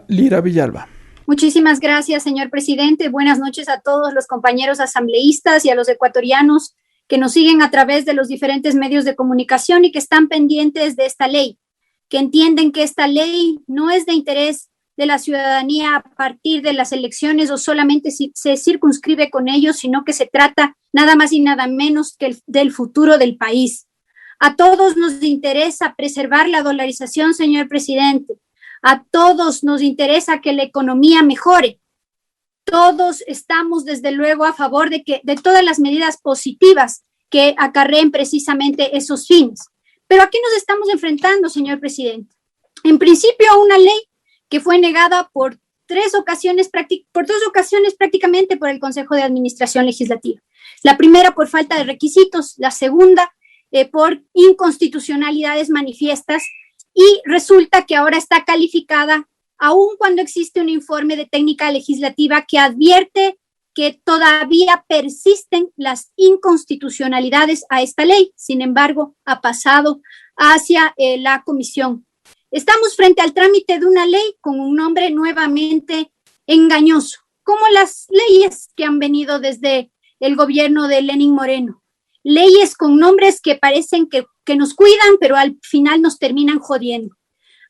Lira Villalba. Muchísimas gracias, señor presidente. Buenas noches a todos los compañeros asambleístas y a los ecuatorianos que nos siguen a través de los diferentes medios de comunicación y que están pendientes de esta ley, que entienden que esta ley no es de interés de la ciudadanía a partir de las elecciones o solamente se circunscribe con ellos, sino que se trata nada más y nada menos que del futuro del país. A todos nos interesa preservar la dolarización, señor presidente. A todos nos interesa que la economía mejore. Todos estamos, desde luego, a favor de todas las medidas positivas que acarreen precisamente esos fines. Pero ¿a qué nos estamos enfrentando, señor presidente? En principio, a una ley que fue negada por dos ocasiones prácticamente por el Consejo de Administración Legislativa. La primera por falta de requisitos, la segunda por inconstitucionalidades manifiestas, y resulta que ahora está calificada, aun cuando existe un informe de técnica legislativa que advierte que todavía persisten las inconstitucionalidades a esta ley. Sin embargo, ha pasado hacia la comisión. Estamos frente al trámite de una ley con un nombre nuevamente engañoso, como las leyes que han venido desde el gobierno de Lenín Moreno. Leyes con nombres que parecen que nos cuidan, pero al final nos terminan jodiendo.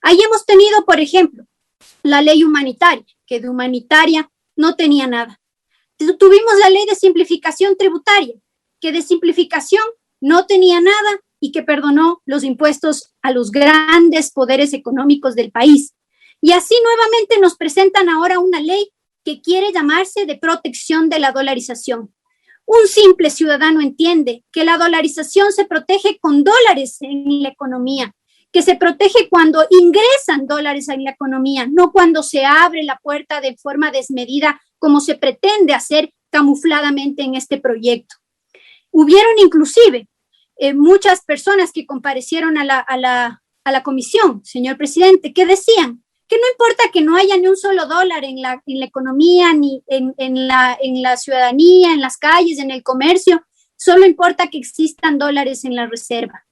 Ahí hemos tenido, por ejemplo, la ley humanitaria, que de humanitaria no tenía nada. Tuvimos la ley de simplificación tributaria, que de simplificación no tenía nada y que perdonó los impuestos a los grandes poderes económicos del país. Y así nuevamente nos presentan ahora una ley que quiere llamarse de protección de la dolarización. Un simple ciudadano entiende que la dolarización se protege con dólares en la economía, que se protege cuando ingresan dólares en la economía, no cuando se abre la puerta de forma desmedida, como se pretende hacer camufladamente en este proyecto. Hubieron inclusive muchas personas que comparecieron a la comisión, señor presidente, que decían que no importa que no haya ni un solo dólar en la economía, ni en la ciudadanía, en las calles, en el comercio, solo importa que existan dólares en la reserva.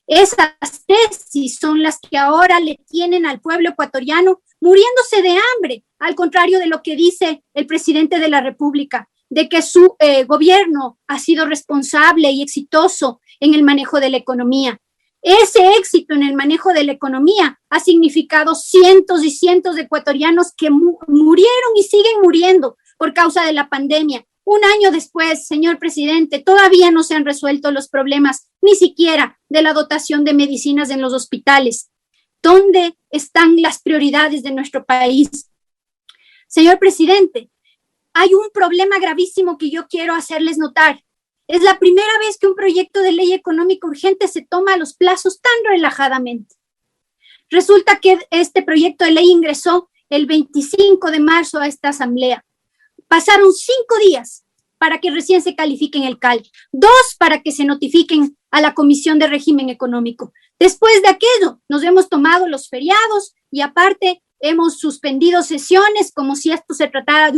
Esas tesis son las que ahora le tienen al pueblo ecuatoriano muriéndose de hambre, al contrario de lo que dice el presidente de la República, de que su gobierno ha sido responsable y exitoso en el manejo de la economía. Ese éxito en el manejo de la economía ha significado cientos y cientos de ecuatorianos que murieron y siguen muriendo por causa de la pandemia. Un año después, señor presidente, todavía no se han resuelto los problemas, ni siquiera de la dotación de medicinas en los hospitales. ¿Dónde están las prioridades de nuestro país? Señor presidente, hay un problema gravísimo que yo quiero hacerles notar. Es la primera vez que un proyecto de ley económica urgente se toma los plazos tan relajadamente. Resulta que este proyecto de ley ingresó el 25 de marzo a esta asamblea. Pasaron 5 días para que recién se califiquen el CAL, 2 para que se notifiquen a la Comisión de Régimen Económico. Después de aquello, nos hemos tomado los feriados y aparte hemos suspendido sesiones como si esto se tratara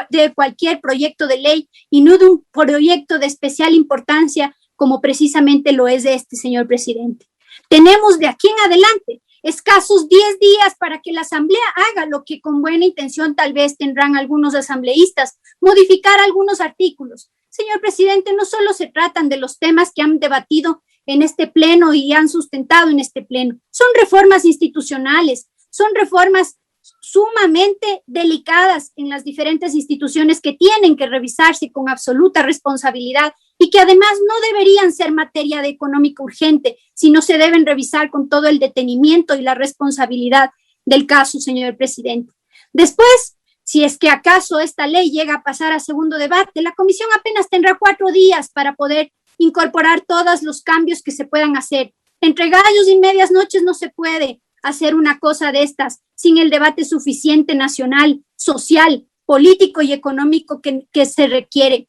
de cualquier proyecto de ley y no de un proyecto de especial importancia como precisamente lo es de este, señor presidente. Tenemos de aquí en adelante escasos 10 días para que la asamblea haga lo que con buena intención tal vez tendrán algunos asambleístas, modificar algunos artículos. Señor presidente, no solo se tratan de los temas que han debatido en este pleno y han sustentado en este pleno, son reformas institucionales, son reformas sumamente delicadas en las diferentes instituciones que tienen que revisarse con absoluta responsabilidad y que además no deberían ser materia de económica urgente, sino se deben revisar con todo el detenimiento y la responsabilidad del caso, señor presidente. Después, si es que acaso esta ley llega a pasar a segundo debate, la comisión apenas tendrá 4 días para poder incorporar todos los cambios que se puedan hacer. Entre gallos y medias noches no se puede hacer una cosa de estas sin el debate suficiente nacional, social, político y económico que se requiere.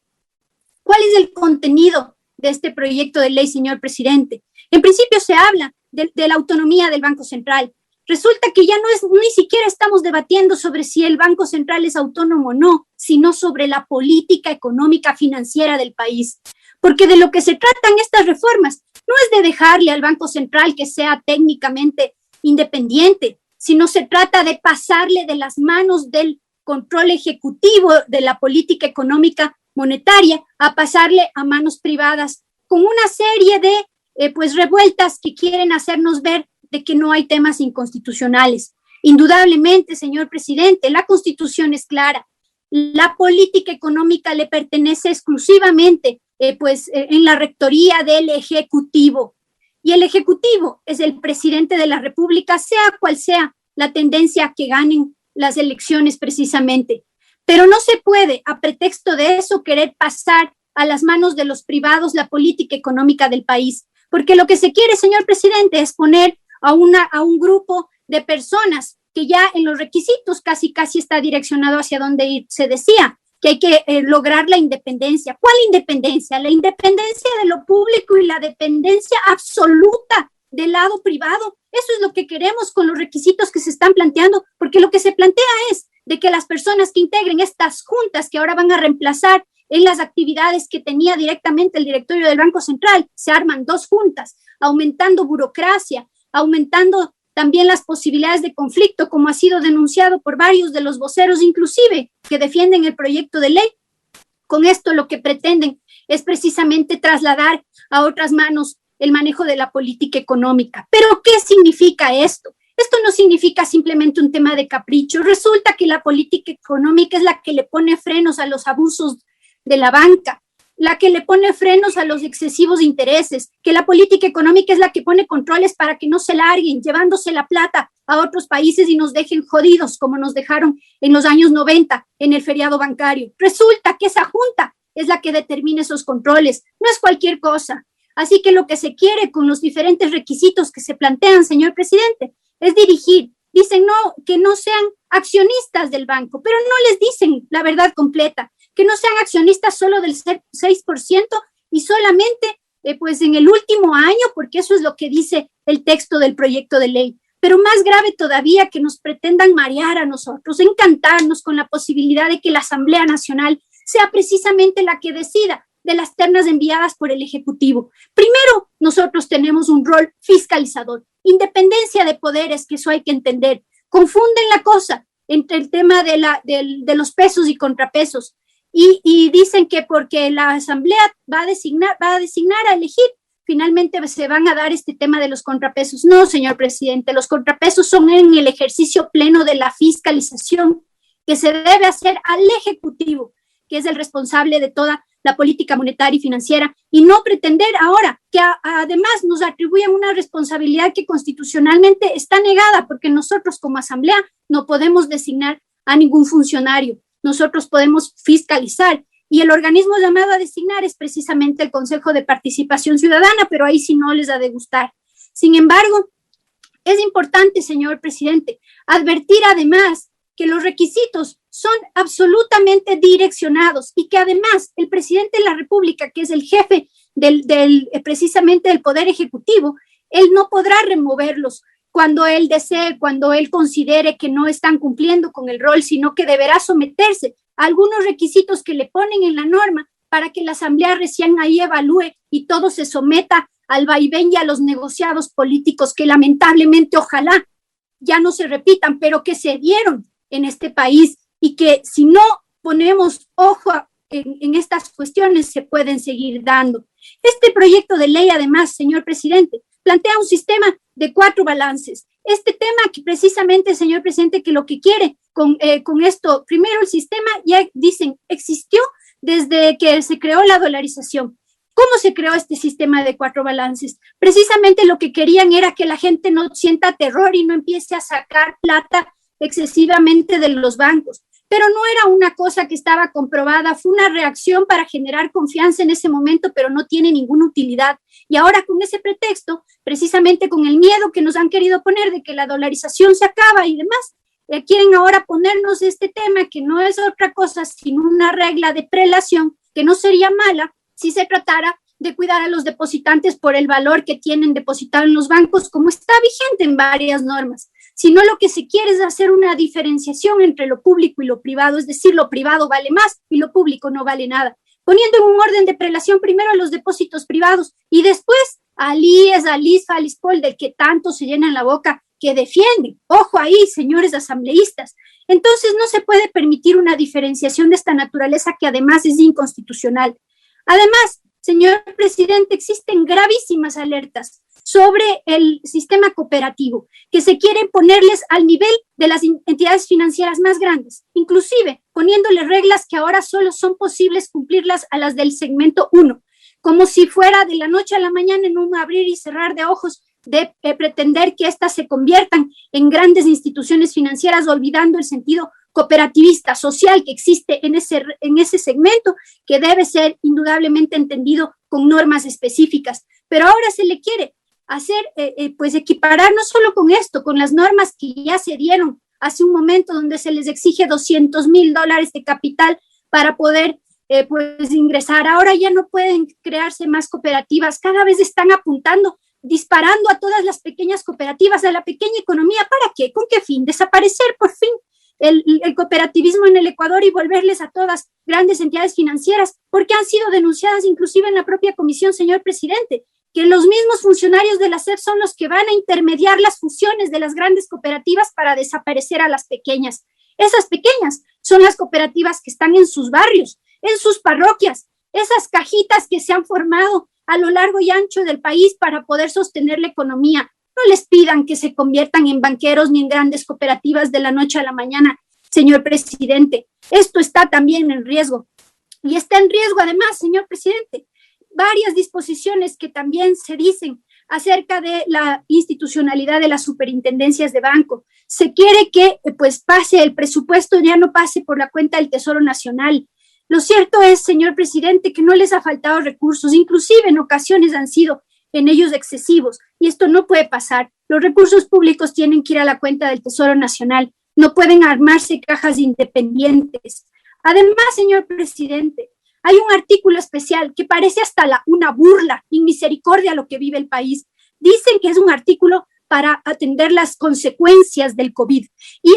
¿Cuál es el contenido de este proyecto de ley, señor presidente? En principio se habla de la autonomía del Banco Central. Resulta que ya ni siquiera estamos debatiendo sobre si el Banco Central es autónomo o no, sino sobre la política económica financiera del país. Porque de lo que se tratan estas reformas no es de dejarle al Banco Central que sea técnicamente independiente, sino se trata de pasarle de las manos del control ejecutivo de la política económica monetaria a pasarle a manos privadas, con una serie de revueltas que quieren hacernos ver de que no hay temas inconstitucionales. Indudablemente, señor presidente, la Constitución es clara. La política económica le pertenece exclusivamente en la rectoría del Ejecutivo. Y el Ejecutivo es el presidente de la República, sea cual sea la tendencia que ganen las elecciones precisamente. Pero no se puede, a pretexto de eso, querer pasar a las manos de los privados la política económica del país. Porque lo que se quiere, señor presidente, es poner a un grupo de personas que ya en los requisitos casi está direccionado hacia dónde ir. Se decía que hay que lograr la independencia. ¿Cuál independencia? La independencia de lo público y la dependencia absoluta del lado privado. Eso es lo que queremos con los requisitos que se están planteando, porque lo que se plantea es de que las personas que integren estas juntas que ahora van a reemplazar en las actividades que tenía directamente el directorio del Banco Central, se arman 2 juntas, aumentando burocracia, aumentando también las posibilidades de conflicto, como ha sido denunciado por varios de los voceros, inclusive, que defienden el proyecto de ley. Con esto lo que pretenden es precisamente trasladar a otras manos el manejo de la política económica. ¿Pero qué significa esto? Esto no significa simplemente un tema de capricho. Resulta que la política económica es la que le pone frenos a los abusos de la banca, la que le pone frenos a los excesivos intereses, que la política económica es la que pone controles para que no se larguen, llevándose la plata a otros países y nos dejen jodidos como nos dejaron en los años 90 en el feriado bancario. Resulta que esa junta es la que determina esos controles, no es cualquier cosa. Así que lo que se quiere con los diferentes requisitos que se plantean, señor presidente, es dirigir. Dicen no, que no sean accionistas del banco, pero no les dicen la verdad completa, que no sean accionistas solo del 6% y solamente en el último año, porque eso es lo que dice el texto del proyecto de ley. Pero más grave todavía, que nos pretendan marear a nosotros, encantarnos con la posibilidad de que la Asamblea Nacional sea precisamente la que decida de las ternas enviadas por el Ejecutivo. Primero, nosotros tenemos un rol fiscalizador, independencia de poderes, que eso hay que entender. Confunden la cosa entre el tema de los pesos y contrapesos y dicen que porque la Asamblea va a designar a elegir, finalmente se van a dar este tema de los contrapesos. No, señor presidente, los contrapesos son en el ejercicio pleno de la fiscalización que se debe hacer al Ejecutivo, que es el responsable de toda la política monetaria y financiera, y no pretender ahora que además nos atribuyan una responsabilidad que constitucionalmente está negada, porque nosotros como Asamblea no podemos designar a ningún funcionario, nosotros podemos fiscalizar, y el organismo llamado a designar es precisamente el Consejo de Participación Ciudadana, pero ahí sí no les ha de gustar. Sin embargo, es importante, señor presidente, advertir además que los requisitos son absolutamente direccionados y que además el presidente de la República, que es el jefe precisamente del Poder Ejecutivo, él no podrá removerlos cuando él desee, cuando él considere que no están cumpliendo con el rol, sino que deberá someterse a algunos requisitos que le ponen en la norma para que la Asamblea recién ahí evalúe y todo se someta al vaivén y a los negociados políticos que lamentablemente ojalá ya no se repitan, pero que se dieron en este país y que si no ponemos ojo en estas cuestiones se pueden seguir dando. Este proyecto de ley, además, señor presidente, plantea un sistema de 4 balances. Este tema que precisamente, señor presidente, que lo que quiere con esto, primero el sistema, ya dicen, existió desde que se creó la dolarización. ¿Cómo se creó este sistema de 4 balances? Precisamente lo que querían era que la gente no sienta terror y no empiece a sacar plata excesivamente de los bancos. Pero no era una cosa que estaba comprobada, fue una reacción para generar confianza en ese momento, pero no tiene ninguna utilidad. Y ahora con ese pretexto, precisamente con el miedo que nos han querido poner de que la dolarización se acaba y demás, quieren ahora ponernos este tema que no es otra cosa sino una regla de prelación que no sería mala si se tratara de cuidar a los depositantes por el valor que tienen depositado en los bancos, como está vigente en varias normas. Sino lo que se quiere es hacer una diferenciación entre lo público y lo privado, es decir, lo privado vale más y lo público no vale nada, poniendo en un orden de prelación primero a los depósitos privados y después al IES, al ISFA, al ISPOL, del que tanto se llenan la boca, que defienden. Ojo ahí, señores asambleístas. Entonces no se puede permitir una diferenciación de esta naturaleza que además es inconstitucional. Además, señor presidente, existen gravísimas alertas sobre el sistema cooperativo que se quieren ponerles al nivel de las entidades financieras más grandes, inclusive poniéndole reglas que ahora solo son posibles cumplirlas a las del segmento 1, como si fuera de la noche a la mañana en un abrir y cerrar de ojos de pretender que éstas se conviertan en grandes instituciones financieras, olvidando el sentido cooperativista, social que existe en ese segmento, que debe ser indudablemente entendido con normas específicas. Pero ahora se le quiere hacer, pues equiparar no solo con esto, con las normas que ya se dieron hace un momento, donde se les exige $200,000 de capital para poder pues ingresar. Ahora ya no pueden crearse más cooperativas, cada vez están apuntando, disparando a todas las pequeñas cooperativas, a la pequeña economía. ¿Para qué? ¿Con qué fin? Desaparecer por fin el cooperativismo en el Ecuador y volverles a todas grandes entidades financieras, porque han sido denunciadas inclusive en la propia comisión, señor presidente, que los mismos funcionarios de la SEP son los que van a intermediar las fusiones de las grandes cooperativas para desaparecer a las pequeñas. Esas pequeñas son las cooperativas que están en sus barrios, en sus parroquias, esas cajitas que se han formado a lo largo y ancho del país para poder sostener la economía. No les pidan que se conviertan en banqueros ni en grandes cooperativas de la noche a la mañana, señor presidente. Esto está también en riesgo. Y está en riesgo además, señor presidente, varias disposiciones que también se dicen acerca de la institucionalidad de las superintendencias de banco. Se quiere que pues pase el presupuesto, ya no pase por la cuenta del Tesoro Nacional. Lo cierto es, señor presidente, que no les ha faltado recursos, inclusive en ocasiones han sido en ellos excesivos, y esto no puede pasar. Los recursos públicos tienen que ir a la cuenta del Tesoro Nacional, no pueden armarse cajas independientes. Además, señor presidente, hay un artículo especial que parece hasta una burla y misericordia a lo que vive el país. Dicen que es un artículo para atender las consecuencias del COVID. Y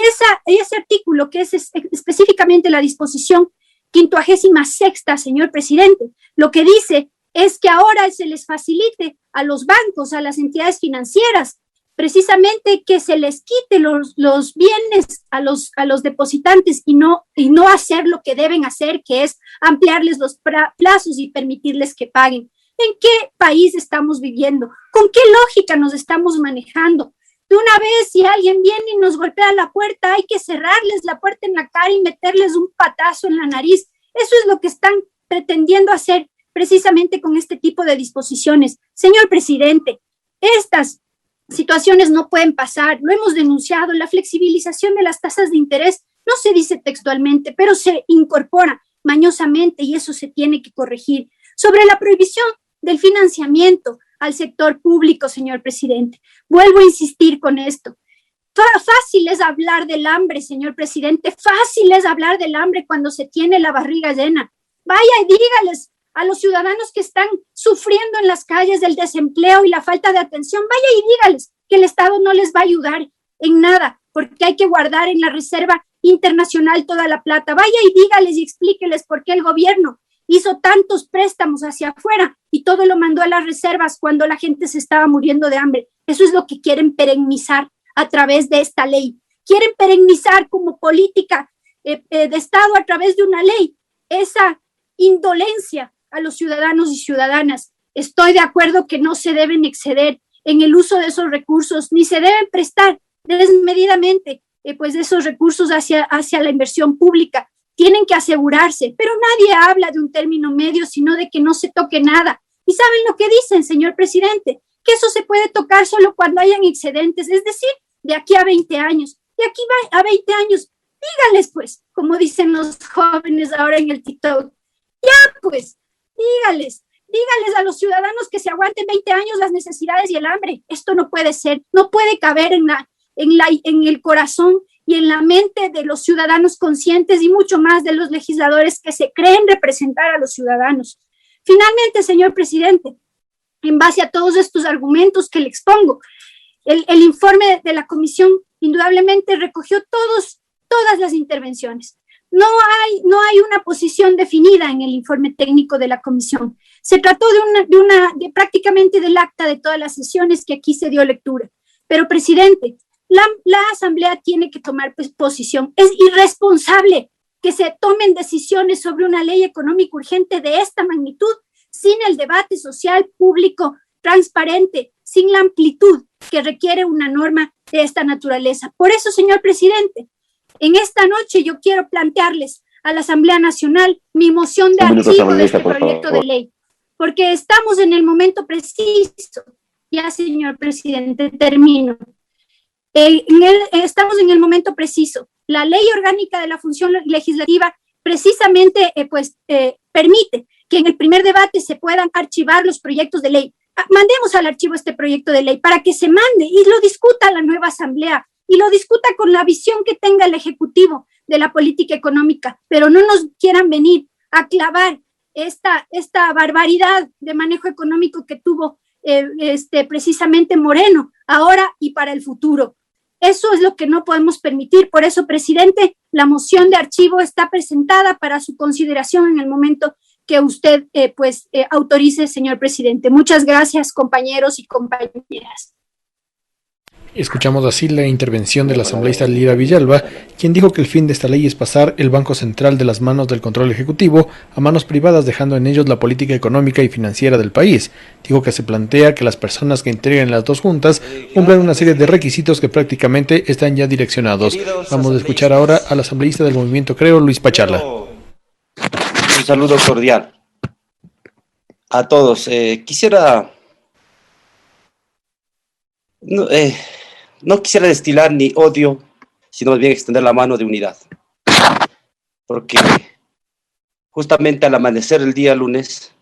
ese artículo, que es específicamente la disposición 56ª, señor presidente, lo que dice es que ahora se les facilite a los bancos, a las entidades financieras, precisamente que se les quite los bienes a los depositantes y no hacer lo que deben hacer, que es ampliarles los plazos y permitirles que paguen. ¿En qué país estamos viviendo? ¿Con qué lógica nos estamos manejando? De una vez, si alguien viene y nos golpea la puerta, hay que cerrarles la puerta en la cara y meterles un patazo en la nariz. Eso es lo que están pretendiendo hacer precisamente con este tipo de disposiciones. Señor presidente, estas situaciones no pueden pasar, lo hemos denunciado. La flexibilización de las tasas de interés no se dice textualmente, pero se incorpora mañosamente y eso se tiene que corregir. Sobre la prohibición del financiamiento al sector público, señor presidente, vuelvo a insistir con esto. Fácil es hablar del hambre, señor presidente, fácil es hablar del hambre cuando se tiene la barriga llena. Vaya y dígales a los ciudadanos que están sufriendo en las calles del desempleo y la falta de atención, vaya y dígales que el Estado no les va a ayudar en nada, porque hay que guardar en la Reserva Internacional toda la plata. Vaya y dígales y explíqueles por qué el gobierno hizo tantos préstamos hacia afuera y todo lo mandó a las reservas cuando la gente se estaba muriendo de hambre. Eso es lo que quieren perennizar a través de esta ley. Quieren perennizar como política de Estado a través de una ley esa indolencia a los ciudadanos y ciudadanas. Estoy de acuerdo que no se deben exceder en el uso de esos recursos, ni se deben prestar desmedidamente pues esos recursos hacia la inversión pública. Tienen que asegurarse, pero nadie habla de un término medio, sino de que no se toque nada. ¿Y saben lo que dicen, señor presidente? Que eso se puede tocar solo cuando hayan excedentes, es decir, de aquí a 20 años. De aquí a 20 años, díganles pues, como dicen los jóvenes ahora en el TikTok, ya pues, díganles a los ciudadanos que se aguanten 20 años las necesidades y el hambre. Esto no puede ser, no puede caber en el corazón y en la mente de los ciudadanos conscientes y mucho más de los legisladores que se creen representar a los ciudadanos. Finalmente, señor presidente, en base a todos estos argumentos que le expongo, el informe de la comisión indudablemente recogió todas las intervenciones. No hay una posición definida en el informe técnico de la comisión. Se trató de prácticamente del acta de todas las sesiones que aquí se dio lectura. Pero, presidente, la Asamblea tiene que tomar pues, posición. Es irresponsable que se tomen decisiones sobre una ley económica urgente de esta magnitud sin el debate social, público, transparente, sin la amplitud que requiere una norma de esta naturaleza. Por eso, señor presidente, en esta noche yo quiero plantearles a la Asamblea Nacional mi moción de archivo de este proyecto de ley, porque estamos en el momento preciso. Ya, señor presidente, termino. Estamos en el momento preciso. La ley orgánica de la función legislativa precisamente permite que en el primer debate se puedan archivar los proyectos de ley. Mandemos al archivo este proyecto de ley para que se mande y lo discuta la nueva Asamblea y lo discuta con la visión que tenga el Ejecutivo de la política económica, pero no nos quieran venir a clavar esta barbaridad de manejo económico que tuvo precisamente Moreno ahora y para el futuro. Eso es lo que no podemos permitir. Por eso, presidente, la moción de archivo está presentada para su consideración en el momento que usted autorice, señor presidente. Muchas gracias, compañeros y compañeras. Escuchamos así la intervención de la asambleísta Lira Villalba, quien dijo que el fin de esta ley es pasar el Banco Central de las manos del control ejecutivo a manos privadas, dejando en ellos la política económica y financiera del país. Dijo que se plantea que las personas que integren las dos juntas cumplan una serie de requisitos que prácticamente están ya direccionados. Vamos a escuchar ahora al asambleísta del Movimiento Creo, Luis Pachala. Un saludo cordial a todos. No quisiera destilar ni odio, sino más bien extender la mano de unidad. Porque justamente al amanecer el día lunes,